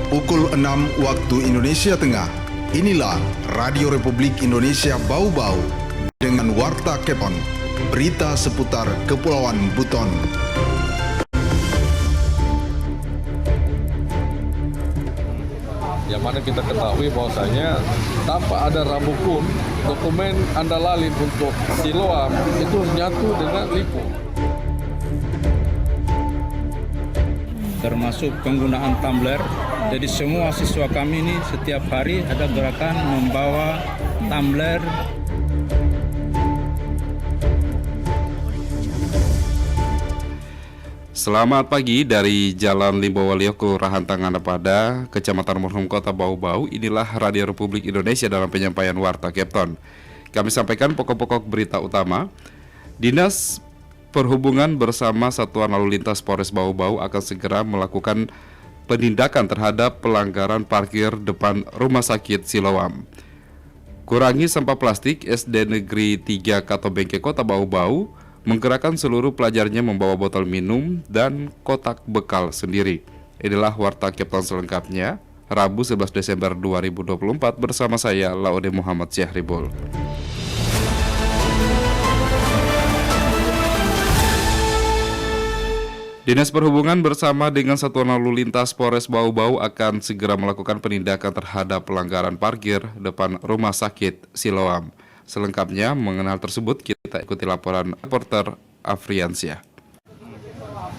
Pukul 6 waktu Indonesia Tengah. Inilah Radio Republik Indonesia Bau-Bau dengan Warta Kepon, berita seputar Kepulauan Buton. Yang mana kita ketahui bahwasanya tanpa ada rambu pun dokumen andalalin untuk Siloam itu nyatu dengan Lipo. Termasuk penggunaan tumbler. Jadi semua siswa kami ini setiap hari ada gerakan membawa tumbler. Selamat pagi dari Jalan Limbowalio, Kelurahan Tangandapada, Kecamatan Morhum, Kota Bau-Bau. Inilah Radio Republik Indonesia dalam penyampaian Warta Kepton. Kami sampaikan pokok-pokok berita utama. Dinas Perhubungan bersama Satuan Lalu Lintas Polres Bau-Bau akan segera melakukan penindakan terhadap pelanggaran parkir depan Rumah Sakit Siloam. Kurangi sampah plastik. SD Negeri 3 Katobengke, Kota Bau-Bau menggerakkan seluruh pelajarnya membawa botol minum dan kotak bekal sendiri. Inilah Warta Kepton selengkapnya, Rabu 11 Desember 2024 bersama saya, Laude Muhammad Syahribul. Dinas Perhubungan bersama dengan Satuan Lalu Lintas Polres Bau-Bau akan segera melakukan penindakan terhadap pelanggaran parkir depan Rumah Sakit Siloam. Selengkapnya mengenal tersebut kita ikuti laporan reporter Afriansyah.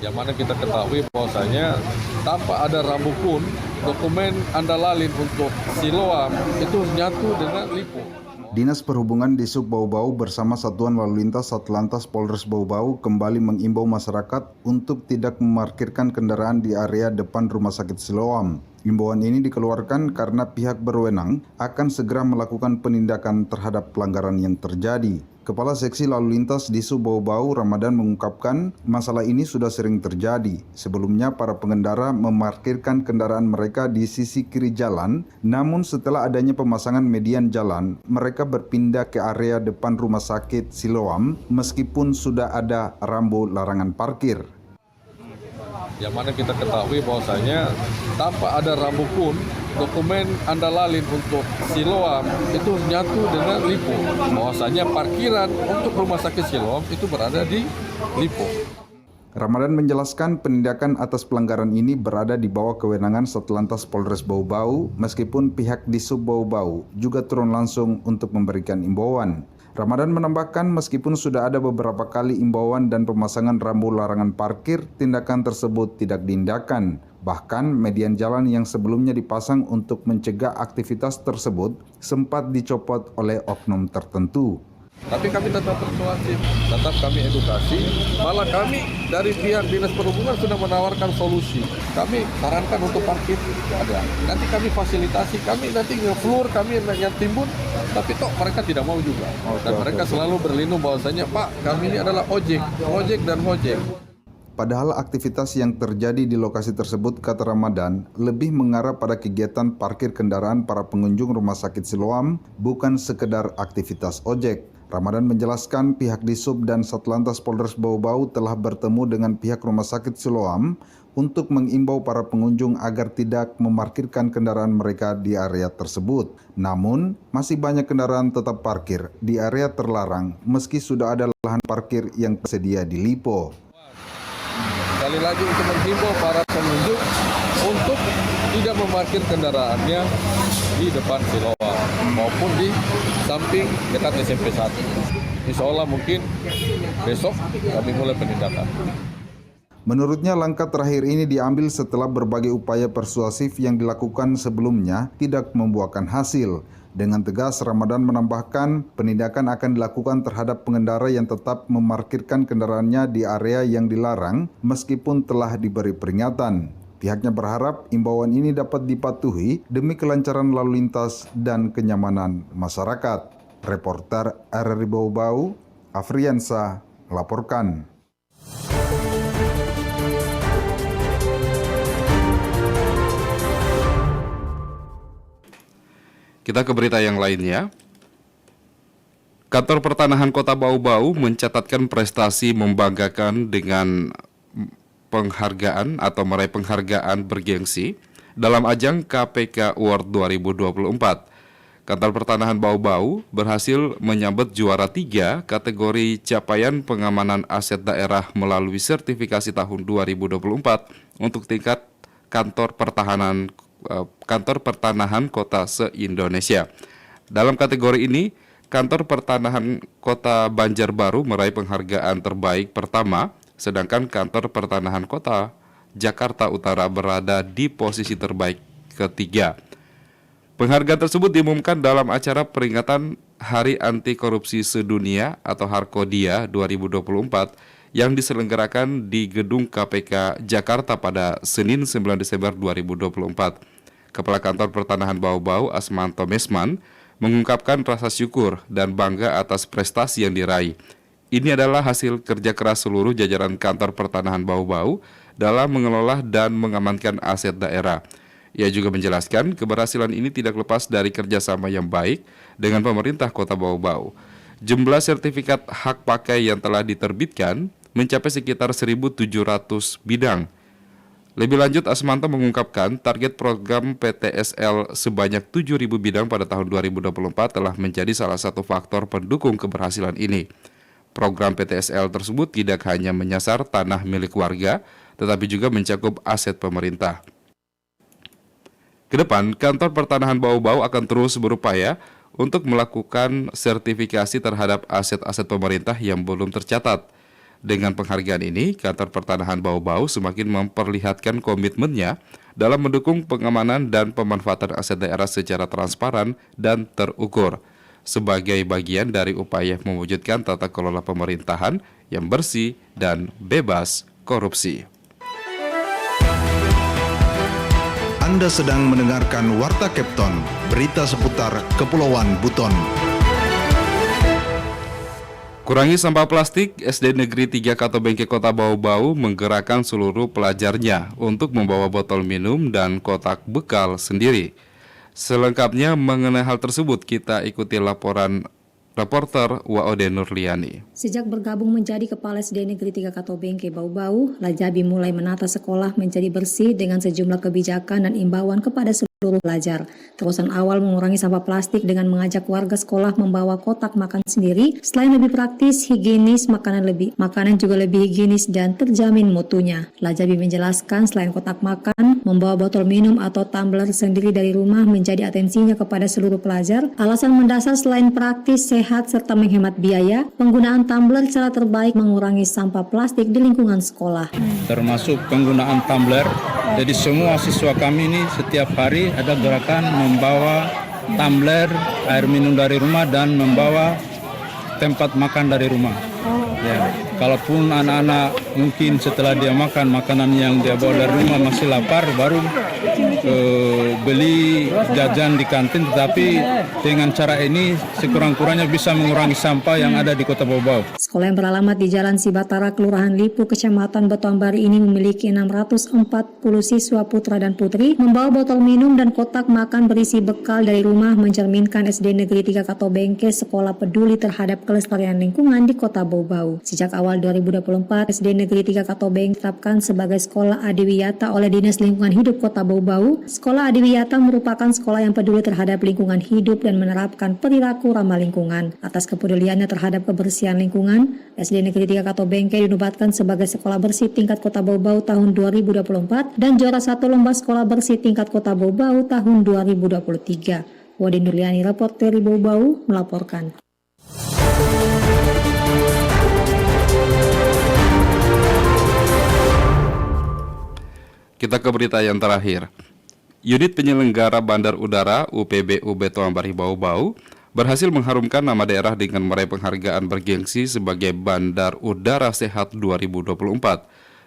Yang mana kita ketahui bahwasanya tanpa ada rambu pun dokumen andalalin untuk Siloam itu nyatu dengan Lipo. Dinas Perhubungan di Sub Bau-Bau bersama Satuan Lalu Lintas Satlantas Polres Bau-Bau kembali mengimbau masyarakat untuk tidak memarkirkan kendaraan di area depan Rumah Sakit Siloam. Imbauan ini dikeluarkan karena pihak berwenang akan segera melakukan penindakan terhadap pelanggaran yang terjadi. Kepala Seksi Lalu Lintas di Sub Bau-Bau, Ramadan, mengungkapkan masalah ini sudah sering terjadi. Sebelumnya para pengendara memarkirkan kendaraan mereka di sisi kiri jalan, namun setelah adanya pemasangan median jalan, mereka berpindah ke area depan Rumah Sakit Siloam meskipun sudah ada rambu larangan parkir. Yang mana kita ketahui bahwasanya tanpa ada rambu pun dokumen andalalin untuk Siloam itu nyatu dengan Lipo. Bahwasanya parkiran untuk Rumah Sakit Siloam itu berada di Lipo. Ramadan menjelaskan penindakan atas pelanggaran ini berada di bawah kewenangan Satlantas Polres Bau-Bau, meskipun pihak di Sub Bau-Bau juga turun langsung untuk memberikan imbauan. Ramadan menambahkan meskipun sudah ada beberapa kali imbauan dan pemasangan rambu larangan parkir, tindakan tersebut tidak diindahkan. Bahkan median jalan yang sebelumnya dipasang untuk mencegah aktivitas tersebut sempat dicopot oleh oknum tertentu. Tapi kami tetap persuasif, tetap kami edukasi, malah kami dari pihak Dinas Perhubungan sudah menawarkan solusi. Kami sarankan untuk parkir ada. Nanti kami fasilitasi, kami nanti nge-floor, kami yang timbun, tapi toh mereka tidak mau juga. Dan mereka selalu berlindung bahwasanya, Pak, kami ini adalah ojek dan ngojek. Padahal aktivitas yang terjadi di lokasi tersebut, kata Ramadan, lebih mengarah pada kegiatan parkir kendaraan para pengunjung Rumah Sakit Siloam, bukan sekedar aktivitas ojek. Ramadan menjelaskan pihak Disub dan Satlantas Polres Bau-Bau telah bertemu dengan pihak Rumah Sakit Siloam untuk mengimbau para pengunjung agar tidak memarkirkan kendaraan mereka di area tersebut. Namun, masih banyak kendaraan tetap parkir di area terlarang meski sudah ada lahan parkir yang tersedia di Lipo. Sekali lagi untuk menghimbau para pengunjung untuk tidak memarkir kendaraannya di depan Siloam maupun di samping dekat SMP 1. Insya Allah mungkin besok kami mulai penindakan. Menurutnya langkah terakhir ini diambil setelah berbagai upaya persuasif yang dilakukan sebelumnya tidak membuahkan hasil. Dengan tegas, Ramadan menambahkan penindakan akan dilakukan terhadap pengendara yang tetap memarkirkan kendaraannya di area yang dilarang meskipun telah diberi peringatan. Pihaknya berharap imbauan ini dapat dipatuhi demi kelancaran lalu lintas dan kenyamanan masyarakat. Reporter RRI Bau-Bau, Afriansyah, melaporkan. Kita ke berita yang lainnya. Kantor Pertanahan Kota Bau-Bau mencatatkan prestasi membanggakan dengan penghargaan atau meraih penghargaan bergengsi dalam ajang KPK Award 2024. Kantor Pertanahan Bau-Bau berhasil menyabet juara 3 kategori capaian pengamanan aset daerah melalui sertifikasi tahun 2024 untuk tingkat kantor pertanahan kota se-Indonesia. Dalam kategori ini, Kantor Pertanahan Kota Banjarbaru meraih penghargaan terbaik pertama, sedangkan Kantor Pertanahan Kota Jakarta Utara berada di posisi terbaik ketiga. Penghargaan tersebut diumumkan dalam acara peringatan Hari Anti Korupsi Sedunia atau Harkodia 2024 yang diselenggarakan di Gedung KPK Jakarta pada Senin 9 Desember 2024. Kepala Kantor Pertanahan Bau-Bau Asmanto Mesman mengungkapkan rasa syukur dan bangga atas prestasi yang diraih. Ini adalah hasil kerja keras seluruh jajaran Kantor Pertanahan Bau-Bau dalam mengelola dan mengamankan aset daerah. Ia juga menjelaskan keberhasilan ini tidak lepas dari kerjasama yang baik dengan pemerintah Kota Bau-Bau. Jumlah sertifikat hak pakai yang telah diterbitkan mencapai sekitar 1.700 bidang. Lebih lanjut, Asmanto mengungkapkan target program PTSL sebanyak 7.000 bidang pada tahun 2024 telah menjadi salah satu faktor pendukung keberhasilan ini. Program PTSL tersebut tidak hanya menyasar tanah milik warga, tetapi juga mencakup aset pemerintah. Kedepan, Kantor Pertanahan Bau-Bau akan terus berupaya untuk melakukan sertifikasi terhadap aset-aset pemerintah yang belum tercatat. Dengan penghargaan ini, Kantor Pertanahan Bau-Bau semakin memperlihatkan komitmennya dalam mendukung pengamanan dan pemanfaatan aset daerah secara transparan dan terukur, sebagai bagian dari upaya mewujudkan tata kelola pemerintahan yang bersih dan bebas korupsi. Anda sedang mendengarkan Warta Kepton, berita seputar Kepulauan Buton. Kurangi sampah plastik, SD Negeri 3 Katobengke Kota Bau-Bau menggerakkan seluruh pelajarnya untuk membawa botol minum dan kotak bekal sendiri. Selengkapnya mengenai hal tersebut, kita ikuti laporan reporter Waode Nurliani. Sejak bergabung menjadi Kepala SD Negeri 3 Katobengke Bau-Bau, Lajabi mulai menata sekolah menjadi bersih dengan sejumlah kebijakan dan imbauan kepada seluruh pelajar. Terusan awal mengurangi sampah plastik dengan mengajak warga sekolah membawa kotak makan sendiri. Selain lebih praktis, higienis, makanan juga lebih higienis dan terjamin mutunya. Lajabi menjelaskan selain kotak makan, membawa botol minum atau tumbler sendiri dari rumah menjadi atensinya kepada seluruh pelajar. Alasan mendasar selain praktis, sehat, serta menghemat biaya, penggunaan tumbler cara terbaik mengurangi sampah plastik di lingkungan sekolah. Termasuk penggunaan tumbler. Jadi semua siswa kami ini setiap hari ada gerakan membawa tumbler air minum dari rumah dan membawa tempat makan dari rumah. Ya, kalaupun anak-anak mungkin setelah dia makan makanan yang dia bawa dari rumah masih lapar, baru beli jajan di kantin, tetapi dengan cara ini sekurang-kurangnya bisa mengurangi sampah yang ada di Kota Bau-Bau. Sekolah yang beralamat di Jalan Sibatara, Kelurahan Lipu, Kecamatan Batuambari ini memiliki 640 siswa putra dan putri. Membawa botol minum dan kotak makan berisi bekal dari rumah mencerminkan SD Negeri 3 Katobengke sekolah peduli terhadap kelestarian lingkungan di Kota Bau-Bau. Sejak awal 2024, SD Negeri 3 Katobengke ditetapkan sebagai sekolah adiwiyata oleh Dinas Lingkungan Hidup Kota Bau-Bau. Sekolah adiwiyata merupakan sekolah yang peduli terhadap lingkungan hidup dan menerapkan perilaku ramah lingkungan. Atas kepeduliannya terhadap kebersihan lingkungan, SD Negeri 3 Katobengke dinobatkan sebagai sekolah bersih tingkat Kota Bau-Bau tahun 2024 dan juara 1 lomba sekolah bersih tingkat Kota Bau-Bau tahun 2023. Wadi Nurliani, reporter Bau-Bau, melaporkan. Kita ke berita yang terakhir. Unit penyelenggara Bandar Udara UPBU Betoambari Bau-Bau berhasil mengharumkan nama daerah dengan meraih penghargaan bergengsi sebagai Bandar Udara Sehat 2024.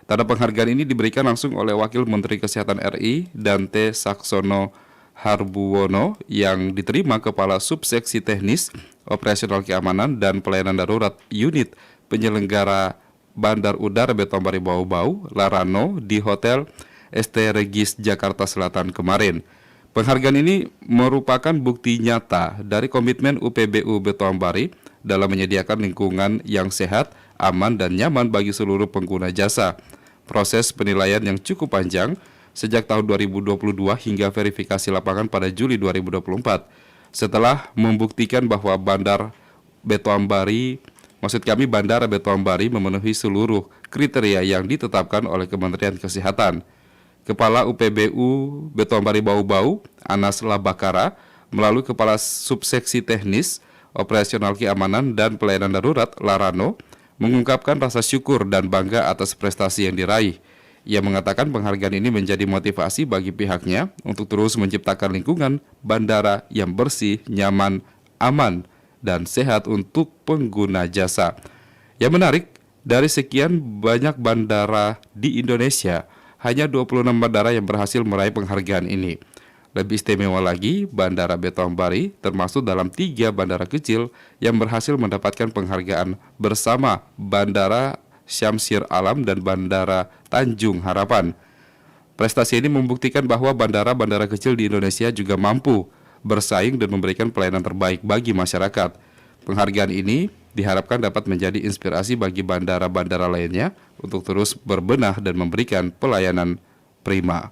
Tanda penghargaan ini diberikan langsung oleh Wakil Menteri Kesehatan RI Dante Saksono Harbuwono yang diterima Kepala Subseksi Teknis, Operasional Keamanan dan Pelayanan Darurat Unit Penyelenggara Bandar Udara Betoambari Bau-Bau Larano di Hotel ST Regis Jakarta Selatan kemarin. Penghargaan ini merupakan bukti nyata dari komitmen UPBU Betoambari dalam menyediakan lingkungan yang sehat, aman, dan nyaman bagi seluruh pengguna jasa. Proses penilaian yang cukup panjang sejak tahun 2022 hingga verifikasi lapangan pada Juli 2024. Setelah membuktikan bahwa Bandara Betoambari memenuhi seluruh kriteria yang ditetapkan oleh Kementerian Kesehatan. Kepala UPBU Betoambari Bau-Bau, Anas Labakara, melalui Kepala Subseksi Teknis, Operasional Keamanan dan Pelayanan Darurat, Larano, mengungkapkan rasa syukur dan bangga atas prestasi yang diraih. Ia mengatakan penghargaan ini menjadi motivasi bagi pihaknya untuk terus menciptakan lingkungan bandara yang bersih, nyaman, aman, dan sehat untuk pengguna jasa. Yang menarik, dari sekian banyak bandara di Indonesia, hanya 26 bandara yang berhasil meraih penghargaan ini. Lebih istimewa lagi, Bandara Betoambari termasuk dalam 3 bandara kecil yang berhasil mendapatkan penghargaan bersama Bandara Syamsir Alam dan Bandara Tanjung Harapan. Prestasi ini membuktikan bahwa bandara-bandara kecil di Indonesia juga mampu bersaing dan memberikan pelayanan terbaik bagi masyarakat. Penghargaan ini diharapkan dapat menjadi inspirasi bagi bandara-bandara lainnya untuk terus berbenah dan memberikan pelayanan prima.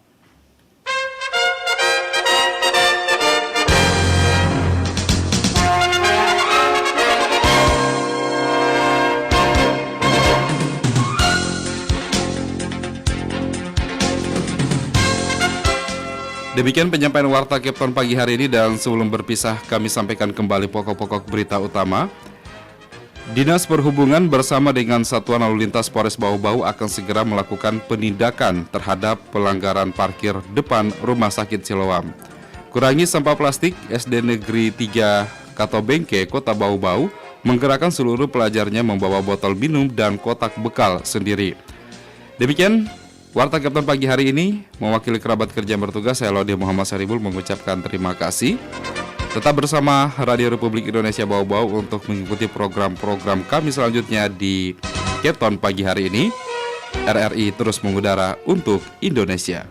Demikian penyampaian Warta Kepton pagi hari ini, dan sebelum berpisah kami sampaikan kembali pokok-pokok berita utama. Dinas Perhubungan bersama dengan Satuan Lalu Lintas Polres Bau-Bau akan segera melakukan penindakan terhadap pelanggaran parkir depan Rumah Sakit Siloam. Kurangi sampah plastik. SD Negeri 3 Katobengke, Kota Bau-Bau menggerakkan seluruh pelajarnya membawa botol minum dan kotak bekal sendiri. Demikian Warta Kepton pagi hari ini. Mewakili kerabat kerja yang bertugas, saya Laude Muhammad Saribul mengucapkan terima kasih. Tetap bersama Radio Republik Indonesia Bau-Bau untuk mengikuti program-program kami selanjutnya di Kepton pagi hari ini. RRI terus mengudara untuk Indonesia.